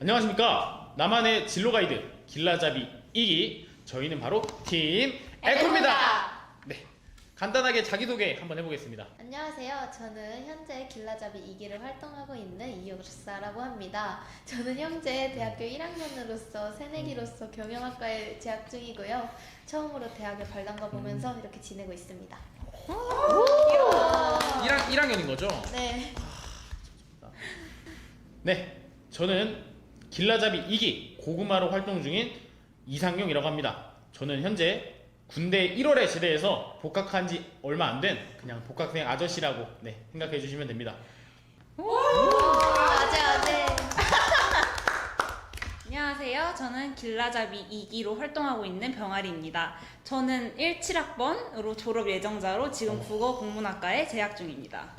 안녕하십니까. 나만의 진로 가이드 길라잡이 2기, 저희는 바로 팀 에코입니다. 네, 간단하게 자기소개 한번 해보겠습니다. 안녕하세요. 저는 현재 길라잡이 2기를 활동하고 있는 이효사라고 합니다. 저는 현재 대학교 1학년으로서 새내기로서 경영학과에 재학 중이고요. 처음으로 대학에 발단가 보면서 이렇게 지내고 있습니다. 귀여워. 1학년인 거죠? 네. 네, 저는 길라잡이 2기 고구마로 활동 중인 이상용이라고 합니다. 저는 현재 군대 1월에 제대해서 복학한 지 얼마 안 된 그냥 복학생 아저씨라고 생각해 주시면 됩니다. 맞아, 안녕하세요. 저는 길라잡이 2기로 활동하고 있는 병아리입니다. 저는 17학번으로 졸업 예정자로 지금 국어 국문학과에 재학 중입니다.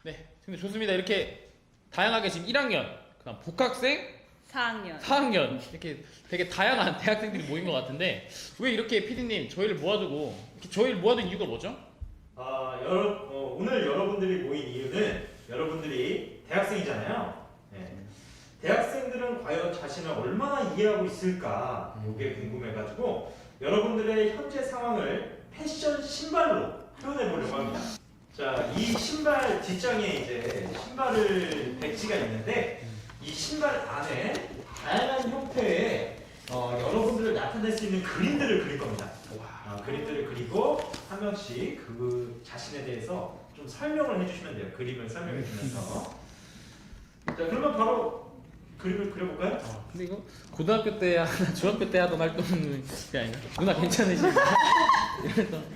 네, 근데 좋습니다. 이렇게 다양하게 지금 1학년, 그다음 복학생, 4학년 이렇게 되게 다양한 대학생들이 모인 것 같은데 왜 이렇게 PD님 저희를 모아두고 저희를 모아둔 이유가 뭐죠? 오늘 여러분들이 모인 이유는 여러분들이 대학생이잖아요. 네. 대학생들은 과연 자신을 얼마나 이해하고 있을까 이게 궁금해가지고 여러분들의 현재 상황을 패션 신발로 표현해 보려고 합니다. 자, 이 신발 뒷장에 이제 신발을 백지가 있는데 이 신발 안에 다양한 형태의 여러분들을 나타낼 수 있는 그림들을 그릴 겁니다. 그림들을 그리고 한 명씩 그 자신에 대해서 좀 설명을 해주시면 돼요. 그림을 설명해 주면서. 자, 그러면 바로 그림을 그려볼까요? 근데 이거 고등학교 때 하나 중학교 때 하던 활동이 아닌가? 누나 괜찮으신가요?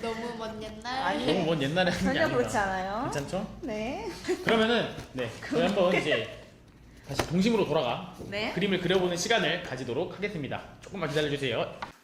너무 먼 옛날. 너무 먼 옛날에 하는 게 전혀 아닌가? 그렇지 않아요. 괜찮죠? 네. 그러면은 저희 한번 이제 다시 동심으로 돌아가 네. 그림을 그려보는 시간을 가지도록 하겠습니다. 조금만 기다려주세요.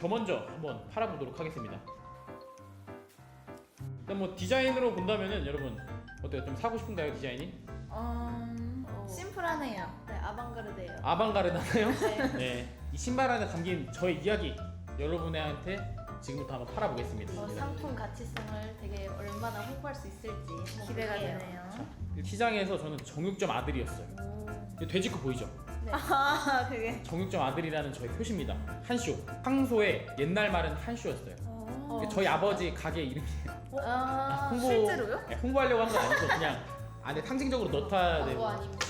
저 먼저 한번 팔아보도록 하겠습니다. 일단 뭐 디자인으로 본다면은 여러분 어때요? 좀 사고 싶은가요, 디자인이? 심플하네요. 네, 아방가르드예요. 아방가르드나요? 네. 네, 이 신발 안에 담긴 저의 이야기 여러분한테 지금부터 한번 팔아보겠습니다. 상품 가치성을 되게 얼마나 홍보할 수 있을지 한번 기대가 볼게요. 되네요. 시장에서 저는 정육점 아들이었어요. 이 돼지코 보이죠? 아, 그게. 정육점 아들이라는 저의 표시입니다. 한쇼. 황소의 옛날 말은 한쇼였어요. 저희 아버지 가게 이름이에요. 실제로요? 네, 홍보하려고 한 건 아니고 그냥 안에 상징적으로 넣어야 광고 아닙니다.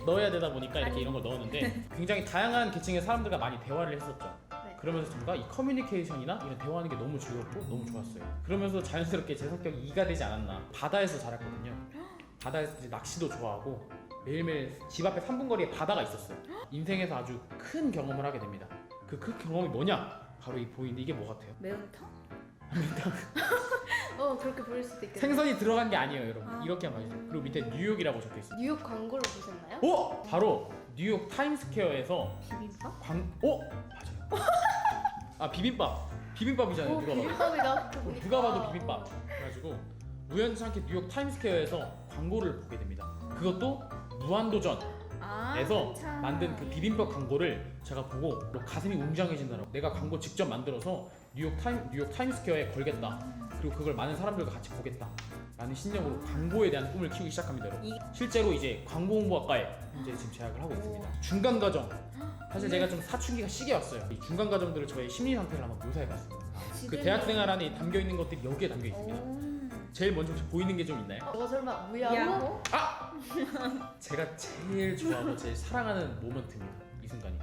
넣어야 되다 보니까 이렇게 이런 걸 넣었는데 굉장히 다양한 계층의 사람들과 많이 대화를 했었죠. 네. 그러면서 뭔가 이 커뮤니케이션이나 이런 대화하는 게 너무 즐겁고 너무 좋았어요. 그러면서 자연스럽게 제 성격이 이가 되지 않았나. 바다에서 자랐거든요. 바다에서 이제 낚시도 좋아하고 매일매일 집 앞에 3분 거리에 바다가 있었어요. 인생에서 아주 큰 경험을 하게 됩니다. 그 경험이 뭐냐? 바로 이 보이는데 이게 뭐 같아요? 매운탕? 그렇게 보일 수도 있겠네요. 생선이 들어간 게 아니에요, 여러분. 이렇게 한번 봐주세요. 그리고 밑에 뉴욕이라고 적혀 있어요. 뉴욕 광고를 보셨나요? 오! 바로 뉴욕 타임스퀘어에서 비빔밥? 맞아요. 아, 비빔밥이잖아요. 누가 봐도. 비빔밥이다. 누가 봐도 비빔밥. 그래가지고 우연찮게 뉴욕 타임스퀘어에서 광고를 보게 됩니다. 그것도 무한도전에서 만든 그 비빔밥 광고를 제가 보고 가슴이 웅장해진다라고. 내가 광고 직접 만들어서 뉴욕 타임스퀘어에 걸겠다. 그리고 그걸 많은 사람들과 같이 보겠다. 라는 신념으로 광고에 대한 꿈을 키우기 시작합니다, 여러분. 실제로 이제 광고 홍보학과에 현재 지금 재학을 하고 있습니다. 중간 과정. 사실 제가 좀 사춘기가 시게 왔어요. 이 중간 과정들을 저의 심리 상태를 한번 묘사해봤습니다. 그 대학생활 안에 담겨 있는 것들이 여기에 담겨 있습니다. 제일 먼저 보이는 게 좀 있나요? 저거 설마 무야호? 야호? 제가 제일 좋아하고 제일 사랑하는 모먼트입니다. 이 순간이.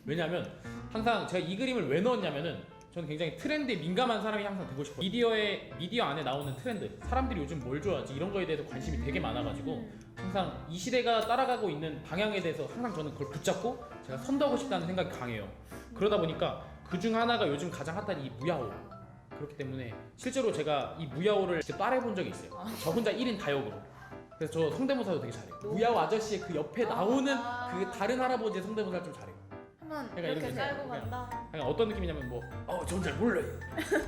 왜냐하면 항상 제가 이 그림을 왜 넣었냐면은 저는 굉장히 트렌드에 민감한 사람이 항상 되고 싶어요. 미디어 안에 나오는 트렌드, 사람들이 요즘 뭘 좋아하지 이런 거에 대해서 관심이 되게 많아가지고 항상 이 시대가 따라가고 있는 방향에 대해서 항상 저는 그걸 붙잡고 제가 선도하고 싶다는 생각이 강해요. 그러다 보니까 그중 하나가 요즘 가장 핫한 이 무야호. 그렇기 때문에 실제로 제가 이 무야호를 직접 따라해본 적이 있어요. 저 혼자 1인 다역으로. 그래서 저 성대모사도 되게 잘해요. 우야우 아저씨의 그 옆에 나오는 그 다른 할아버지의 성대모사를 좀 잘해요. 한번 약간 이렇게 이런 깔고 그냥- 간다. 약간 어떤 느낌이냐면 전 잘 몰라요.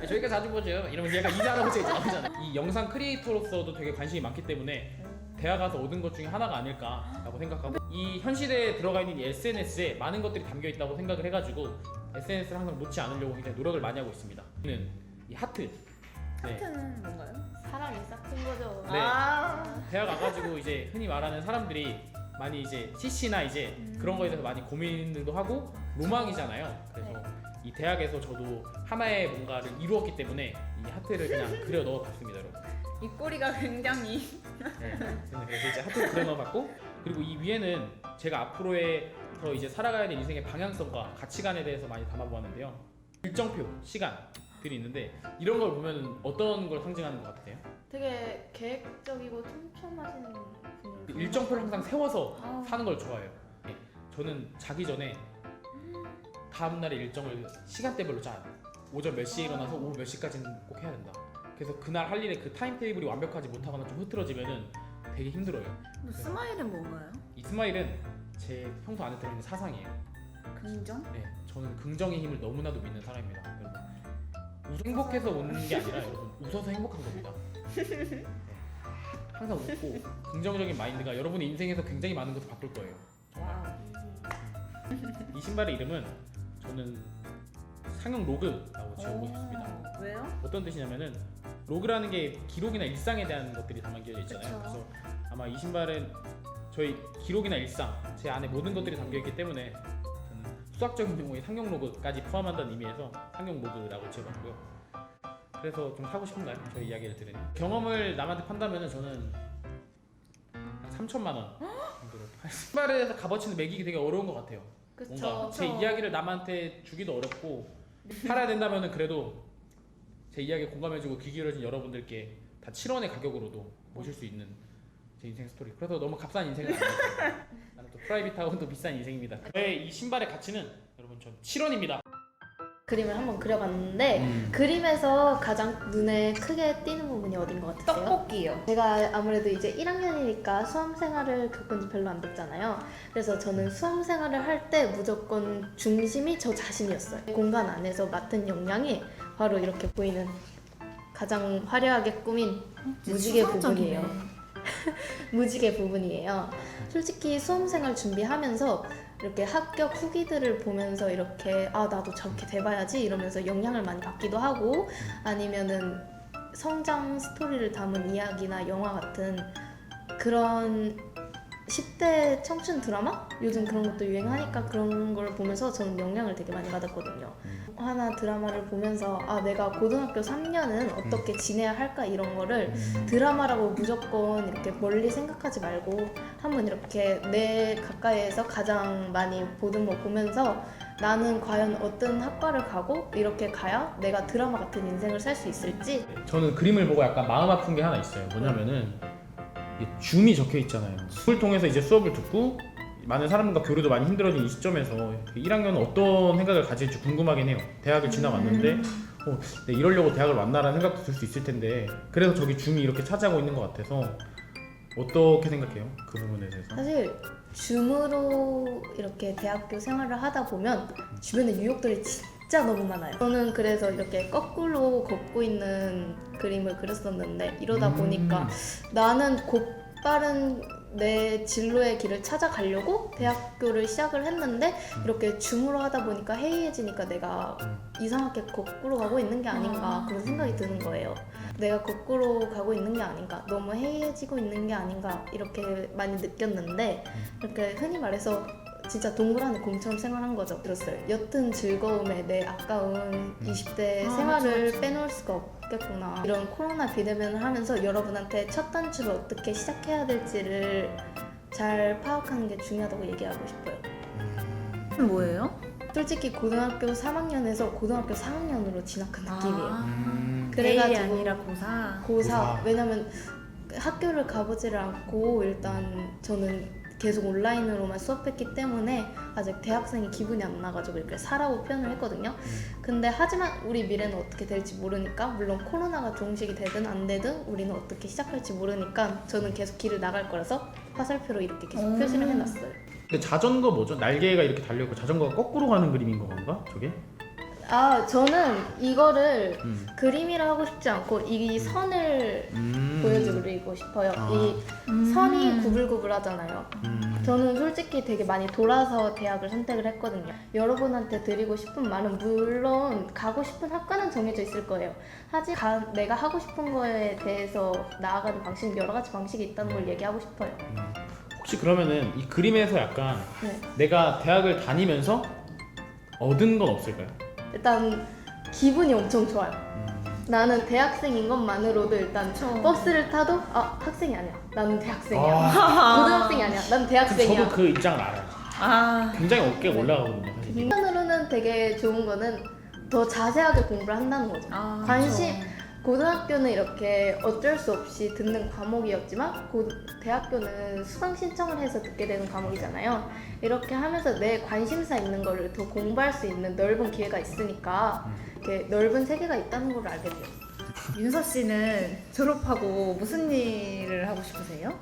저희가 자주 보죠. 이러면 약간 이 할아버지가 이제 나오잖아요. 이 영상 크리에이터로서도 되게 관심이 많기 때문에 대학 가서 얻은 것 중에 하나가 아닐까라고 생각하고 이 현 시대에 들어가 있는 이 SNS에 많은 것들이 담겨 있다고 생각을 해가지고 SNS를 항상 놓지 않으려고 굉장히 노력을 많이 하고 있습니다. 저는 이 하트. 네. 하트는 뭔가요? 사랑이 싹튼 거죠. 네. 아. 대학 가가지고 이제 흔히 말하는 사람들이 많이 이제 CC나 이제 그런 거에 대해서 많이 고민도 하고 로망이잖아요. 그래서 이 대학에서 저도 하나의 뭔가를 이루었기 때문에 이 하트를 그냥 그려 넣어봤습니다, 여러분. 입꼬리가 굉장히 네. 저는 그래서 이제 하트를 그려 넣어봤고 그리고 이 위에는 제가 앞으로의 더 이제 살아가야 될 인생의 방향성과 가치관에 대해서 많이 담아보았는데요. 일정표, 시간들이 있는데 이런 걸 보면 어떤 걸 상징하는 것 같으세요? 되게 계획적이고 촘촘하신 분이 일정표를 항상 세워서 사는 걸 좋아해요. 네. 저는 자기 전에 다음 날의 일정을 시간대별로 짜요. 오전 몇 시에 일어나서 오후 몇 시까지는 꼭 해야 된다. 그래서 그날 할 일에 그 타임 테이블이 완벽하지 못하거나 좀 흐트러지면은 되게 힘들어요. 스마일은 뭔가요? 이 스마일은 제 평소 안에 들어있는 사상이에요. 긍정? 네, 저는 긍정의 힘을 너무나도 믿는 사람입니다. 여러분, 행복해서 웃는 게 아니라 여러분 웃어서 행복한 겁니다. 네. 항상 웃고 긍정적인 마인드가 여러분의 인생에서 굉장히 많은 것을 바꿀 거예요. 와우. 이 신발의 이름은 저는 상용 로그라고 지어보고 싶습니다. 왜요? 어떤 뜻이냐면은 로그라는 게 기록이나 일상에 대한 것들이 담겨져 있잖아요. 그쵸. 그래서 아마 이 신발은 저희 기록이나 일상, 제 안에 모든 것들이 담겨 있기 때문에 저는 수학적인 경우에 상용 로그까지 포함한다는 의미에서 상용 로그라고 지어봤고요. 그래서 좀 사고 싶은가요? 저희 이야기를 들으니 경험을 남한테 판다면은 저는 한 3천만 원 정도로 신발에서 값어치는 매기기 되게 어려운 것 같아요. 뭔가 그쵸. 제 이야기를 남한테 주기도 어렵고 팔아야 된다면은 그래도 제 이야기에 공감해주고 귀 기울여진 여러분들께 다 7원의 가격으로도 모실 수 있는 제 인생 스토리. 그래서 너무 값싼 인생은 아닙니다. 나는 또 프라이빗하고 또 비싼 인생입니다. 저의 이 신발의 가치는 여러분 전 7원입니다. 그림을 한번 그려봤는데 그림에서 가장 눈에 크게 띄는 부분이 어딘 것 같으세요? 떡볶이요. 제가 아무래도 이제 1학년이니까 수험 생활을 겪은 지 별로 안 됐잖아요. 그래서 저는 수험 생활을 할 때 무조건 중심이 저 자신이었어요. 공간 안에서 맡은 역량이 바로 이렇게 보이는 가장 화려하게 꾸민 무지개 부분이에요. 무지개 부분이에요. 솔직히 수험 생활 준비하면서 이렇게 합격 후기들을 보면서 이렇게 나도 저렇게 돼봐야지 이러면서 영향을 많이 받기도 하고 아니면은 성장 스토리를 담은 이야기나 영화 같은 그런 10대 청춘 드라마? 요즘 그런 것도 유행하니까 그런 걸 보면서 저는 영향을 되게 많이 받았거든요. 하나 드라마를 보면서 내가 고등학교 3년은 어떻게 지내야 할까 이런 거를 드라마라고 무조건 이렇게 멀리 생각하지 말고 한번 이렇게 내 가까이에서 가장 많이 보던 거 보면서 나는 과연 어떤 학과를 가고 이렇게 가야 내가 드라마 같은 인생을 살 수 있을지. 저는 그림을 보고 약간 마음 아픈 게 하나 있어요. 뭐냐면은 이게 줌이 적혀 있잖아요. 수업을 통해서 이제 수업을 듣고 많은 사람들과 교류도 많이 힘들어진 이 시점에서 1학년은 어떤 생각을 가질지 궁금하긴 해요. 대학을 지나왔는데 네, 이러려고 대학을 왔나라는 생각도 들 수 있을 텐데 그래서 저기 줌이 이렇게 차지하고 있는 것 같아서 어떻게 생각해요? 그 부분에 대해서? 사실 줌으로 이렇게 대학교 생활을 하다 보면 주변에 유혹들이 진짜 너무 많아요. 저는 그래서 이렇게 거꾸로 걷고 있는 그림을 그렸었는데 이러다 보니까 나는 곧바른 내 진로의 길을 찾아가려고 대학교를 시작을 했는데 이렇게 줌으로 하다 보니까 해이해지니까 내가 이상하게 거꾸로 가고 있는 게 아닌가 그런 생각이 드는 거예요. 내가 거꾸로 가고 있는 게 아닌가, 너무 해이해지고 있는 게 아닌가 이렇게 많이 느꼈는데 이렇게 흔히 말해서 진짜 동굴 안에 곰처럼 생활한 거죠. 들었어요. 옅은 즐거움에 내 아까운 20대 생활을 맞아. 빼놓을 수가 없겠구나. 이런 코로나 비대면을 하면서 여러분한테 첫 단추를 어떻게 시작해야 될지를 잘 파악하는 게 중요하다고 얘기하고 싶어요. 뭐예요? 솔직히 고등학교 3학년에서 고등학교 4학년으로 진학한 느낌이에요. 내일이 그래가지고 아니라 고4. 고4. 왜냐면 학교를 가보지를 않고 일단 저는 계속 온라인으로만 수업했기 때문에 아직 대학생이 기분이 안 나가지고 이렇게 사라고 표현을 했거든요. 근데 하지만 우리 미래는 어떻게 될지 모르니까, 물론 코로나가 종식이 되든 안 되든 우리는 어떻게 시작할지 모르니까 저는 계속 길을 나갈 거라서 화살표로 이렇게 계속 표시를 해놨어요. 근데 자전거 뭐죠? 날개가 이렇게 달려있고 자전거가 거꾸로 가는 그림인 건가? 저게? 아, 저는 이거를 그림이라 하고 싶지 않고 이 선을 보여드리고 싶어요. 이 선이 구불구불하잖아요. 저는 솔직히 되게 많이 돌아서 대학을 선택을 했거든요. 여러분한테 드리고 싶은 말은, 물론 가고 싶은 학과는 정해져 있을 거예요. 하지만 내가 하고 싶은 거에 대해서 나아가는 방식, 여러 가지 방식이 있다는 걸 얘기하고 싶어요. 혹시 그러면은 이 그림에서 약간 네. 내가 대학을 다니면서 얻은 건 없을까요? 일단 기분이 엄청 좋아요. 나는 대학생인 것만으로도 일단 버스를 타도 학생이 아니야. 나는 대학생이야. 고등학생이 아니야. 나는 대학생이야. 저도 그 입장을 알아요. 굉장히 어깨가 올라가거든요. 사실. 한편으로는 되게 좋은 거는 더 자세하게 공부를 한다는 거죠. 관심, 고등학교는 이렇게 어쩔 수 없이 듣는 과목이었지만 대학교는 수강 신청을 해서 듣게 되는 과목이잖아요. 이렇게 하면서 내 관심사 있는 거를 더 공부할 수 있는 넓은 기회가 있으니까 이렇게 넓은 세계가 있다는 걸 알게 돼요. 윤서 씨는 졸업하고 무슨 일을 하고 싶으세요?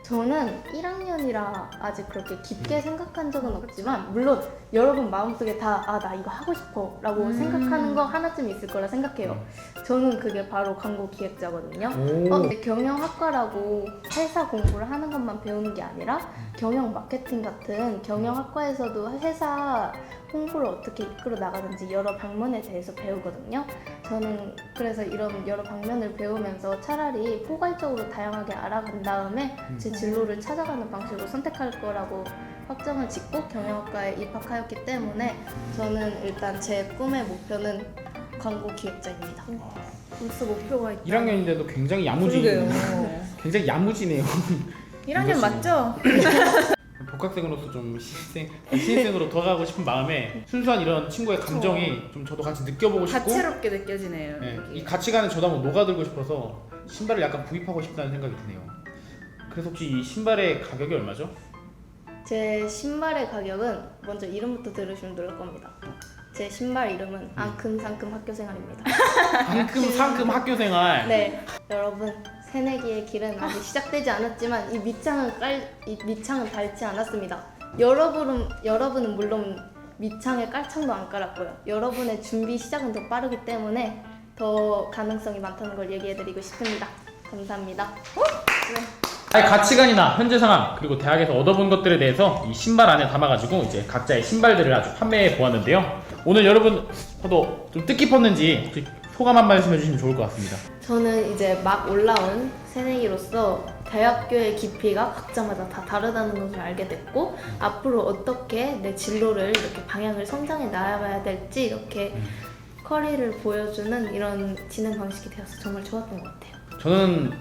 저는 1학년이라 아직 그렇게 깊게 생각한 적은 없지만, 물론 여러분 마음속에 다 나 이거 하고 싶어 라고 생각하는 거 하나쯤 있을 거라 생각해요. 저는 그게 바로 광고 기획자거든요. 경영학과라고 회사 공부를 하는 것만 배우는 게 아니라 경영 마케팅 같은 경영학과에서도 회사 홍보를 어떻게 이끌어 나가는지 여러 방면에 대해서 배우거든요. 저는 그래서 이런 여러 방면을 배우면서 차라리 포괄적으로 다양하게 알아간 다음에 제 진로를 찾아가는 방식으로 선택할 거라고 확정을 짓고 경영학과에 입학하였기 때문에 저는 일단 제 꿈의 목표는 광고 기획자입니다. 벌써 목표가 있다. 1학년인데도 굉장히 굉장히 야무지네요. 1학년 맞죠? 복학생으로서 좀 신입생으로 더 가고 싶은 마음에 순수한 이런 친구의 감정이 좀 저도 같이 느껴보고 싶고, 다채롭게 느껴지네요. 네, 이 가치관에 저도 한번 녹아들고 싶어서 신발을 약간 구입하고 싶다는 생각이 드네요. 그래서 혹시 이 신발의 가격이 얼마죠? 제 신발의 가격은 먼저 이름부터 들으시면 놀랄 겁니다. 제 신발 이름은 앙큼상큼 학교생활입니다. 앙큼상큼 학교생활. 네, 여러분 새내기의 길은 아직 시작되지 않았지만 이 밑창은 닳지 않았습니다. 여러분은 물론 밑창에 깔창도 안 깔았고요. 여러분의 준비 시작은 더 빠르기 때문에 더 가능성이 많다는 걸 얘기해드리고 싶습니다. 감사합니다. 나의 가치관이나 현재 상황, 그리고 대학에서 얻어본 것들에 대해서 이 신발 안에 담아가지고 이제 각자의 신발들을 아주 판매해 보았는데요. 오늘 여러분 저도 좀 뜻깊었는지 소감 한 말씀 해주시면 좋을 것 같습니다. 저는 이제 막 올라온 새내기로서 대학교의 깊이가 각자마다 다 다르다는 것을 알게 됐고, 앞으로 어떻게 내 진로를 이렇게 방향을 성장해 나아가야 될지 이렇게 커리를 보여주는 이런 진행 방식이 되어서 정말 좋았던 것 같아요. 저는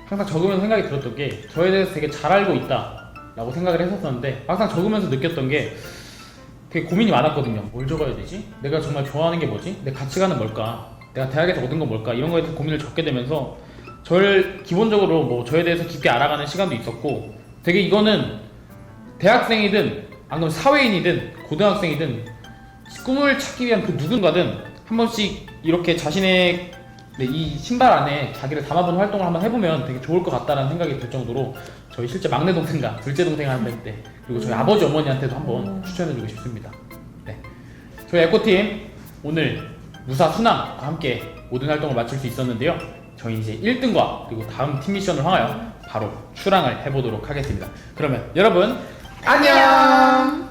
항상 적으면서 생각이 들었던 게, 저에 대해서 되게 잘 알고 있다 라고 생각을 했었는데, 항상 적으면서 느꼈던 게 되게 고민이 많았거든요. 뭘 적어야 되지? 내가 정말 좋아하는 게 뭐지? 내 가치관은 뭘까? 내가 대학에서 얻은 건 뭘까? 이런 거에 대해서 고민을 적게 되면서 저를 기본적으로 뭐 저에 대해서 깊게 알아가는 시간도 있었고, 되게 이거는 대학생이든 아니면 사회인이든 고등학생이든 꿈을 찾기 위한 그 누군가든 한 번씩 이렇게 자신의 이 신발 안에 자기를 담아보는 활동을 한번 해보면 되게 좋을 것 같다는 생각이 들 정도로 저희 실제 막내 동생과 둘째 동생한테, 그리고 저희 아버지 어머니한테도 한번 추천해주고 싶습니다. 네, 저희 에코팀 오늘 무사 순항과 함께 모든 활동을 마칠 수 있었는데요. 저희 이제 1등과 그리고 다음 팀 미션을 향하여 바로 출항을 해보도록 하겠습니다. 그러면 여러분 안녕!